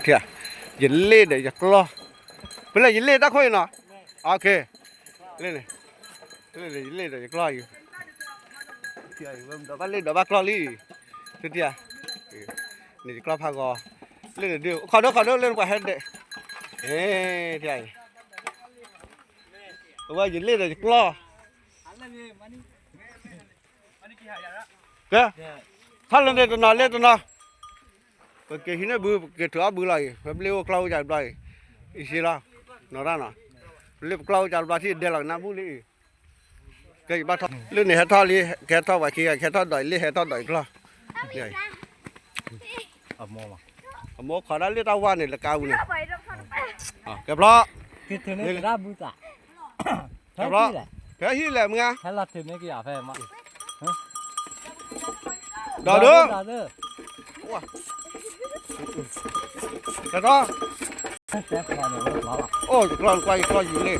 thiệt dính lên để giật lo bây giờ dính lên đã khôi nó ok lên này dính lên để giật lo gì thì đó bắt lên đó bắt lo đi thế thiệt này giật lo phá gò lên để đưa khỏi đó lên qua hết đấy ê thiệt bây giờ dính lên để giật lo kìa phát lên đây tụi nó cái hình bự cái thửa bự lại phải leo clau chạy lại ý là nó ra nè leo clau chạy lại thì để lại nam bự đi cái bắt thọ lên này hết thọ đi hết thọ vậy kia hết thọ đợi đi hết thọ đợi clau này mỏ khó đã lấy tao qua này là cao này kẹp lo cái thứ này ra bự cả kẹp lo cái gì là mưa hay là thứ này cái à phải mà đỏ nữa cái đó ôi con quay gì lên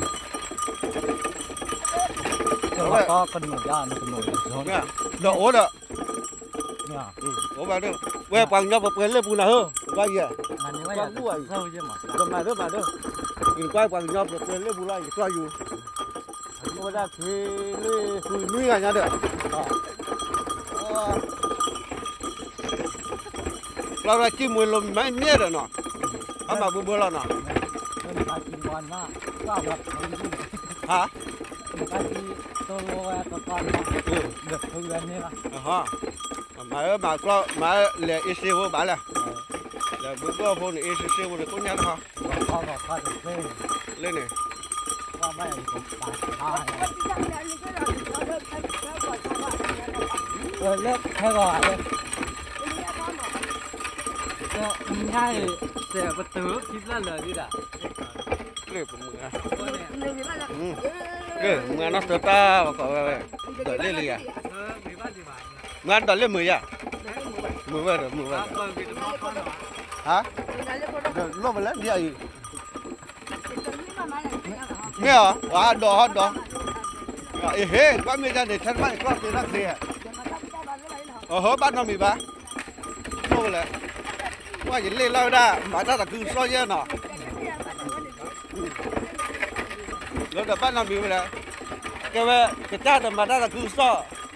có con nổi ra nó nổi nè đỏ ố đợ ố vào đây quay bằng nhau quay lên bùn nào hơn quay gì quay bùi cầm này mà đó mình quay bằng nhau quay lên bùn này quay dù nó ra thì nuôi ngày nha đượcเราได้จิ้มมือลมไม่เนี่ยเด้อเนาะเอามาบ่ๆแล้วเนาะฮะฮะมาก็มาเลยอีซีโวบาละแล้วบ่ก็พวกนี้อีซีโวเนี่ยก็เนี่ยฮะเล่นนี่เลิกให้ก่อนง่ายเสียประตูคลิปแล้วเลยดิด่ะ เลยผมมือมือนักเตะตาว่าก็เดเล่เลยอ่ะงานเดเล่มืออ่ะมือว่าฮะเดี๋ยวลงไปแล้วเดี๋ยวเนี่ยว่าดอเฮ้ว่ามีจะเด็ดฉันไม่ก็ตีนักเสียบ้านน้องมีปะลงไปแล้วว่าอย่างเล่นเล่าได้มาตั้งแต่คืนซ้อยเยอะหน่อแล้วแต่บ้านเรามีไปแล้วแกว่ากระจ้าแต่มาตั้งแต่คืนซ้อ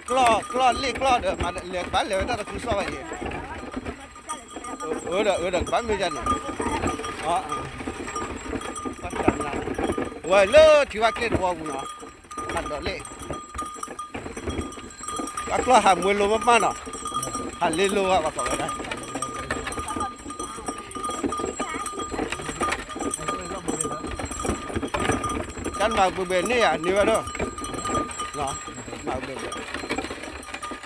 กล้อเล่กล้อเด้อมาเลี้ยงบ้านเลี้ยงตั้งแต่คืนซ้อไปเนี่ยเด้อบ้านไม่จันอ๋อบ้านจันนะว่าเลิศที่ว่าเกล็ดวัวกูเนาะขันดอกเล่ก็กล้อหามวยลมมากๆเนาะหันเล่นโลว่าต่อไปได้กันมาบุเบนนี่อ่ะนี่ว่าเนาะเนาะมาบุเบน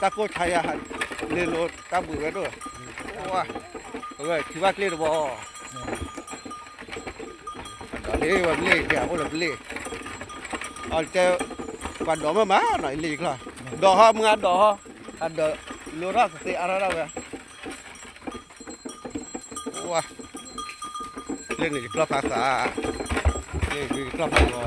ตะโกชัยอ่ะเล่นโลตะบุเบนด้วยว้าเว้ยที่ว่าเล่นบ่เล่ว่าเล่แกโอ้ละเล่เอาแต่กว่าดอกมาหน่อยเล่ก็ดอกฮะมึงอ่ะดอกฮะอันเดโลรักเตอะไรแล้วเว้ยว้าเล่นนี่กลับภาษาเล่นกลับภาษา